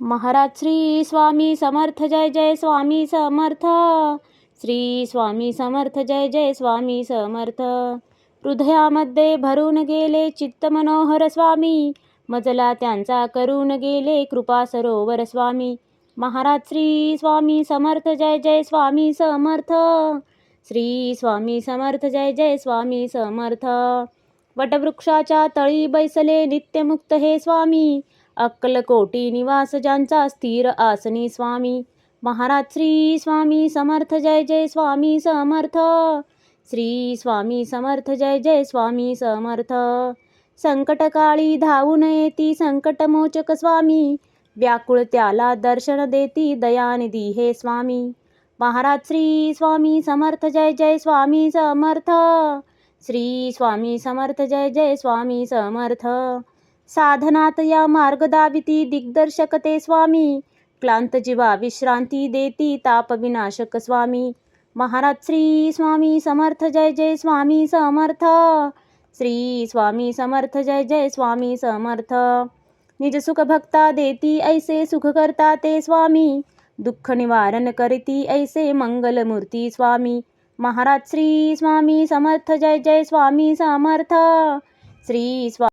महाराज श्री स्वामी समर्थ जय जय स्वामी समर्थ. श्री स्वामी समर्थ जय जय स्वामी समर्थ. हृदयामध्ये भरून गेले चित्त मनोहर स्वामी, मजला त्यांचा करून गेले कृपा सरोवर स्वामी. महाराज श्री स्वामी समर्थ जय जय स्वामी समर्थ. श्री स्वामी समर्थ जय जय स्वामी समर्थ. वटवृक्षाच्या तळी बैसले नित्यमुक्त हे स्वामी, अक्कलकोटी निवास ज्यांचा स्थिर आसनी स्वामी. महाराज श्री स्वामी समर्थ जय जय स्वामी समर्थ. श्री स्वामी समर्थ जय जय स्वामी समर्थ. संकटकाळी धावून येती संकटमोचक स्वामी, व्याकुळ त्याला दर्शन देती दयानिधी हे स्वामी. महाराज श्री स्वामी समर्थ जय जय स्वामी समर्थ. श्री स्वामी समर्थ जय जय स्वामी समर्थ. साधनात या मार्ग दाविती दिग्दर्शक ते स्वामी, क्लांत जीवा विश्रांती देती ताप विनाशक स्वामी. महाराज श्री स्वामी समर्थ जय जय स्वामी समर्थ. श्री स्वामी समर्थ जय जय स्वामी समर्थ. निज सुख भक्ता देती ऐसे सुख करता ते स्वामी, दुःख निवारण करती ऐसे मंगलमूर्ती स्वामी. महाराज श्री स्वामी समर्थ जय जय स्वामी समर्थ. श्री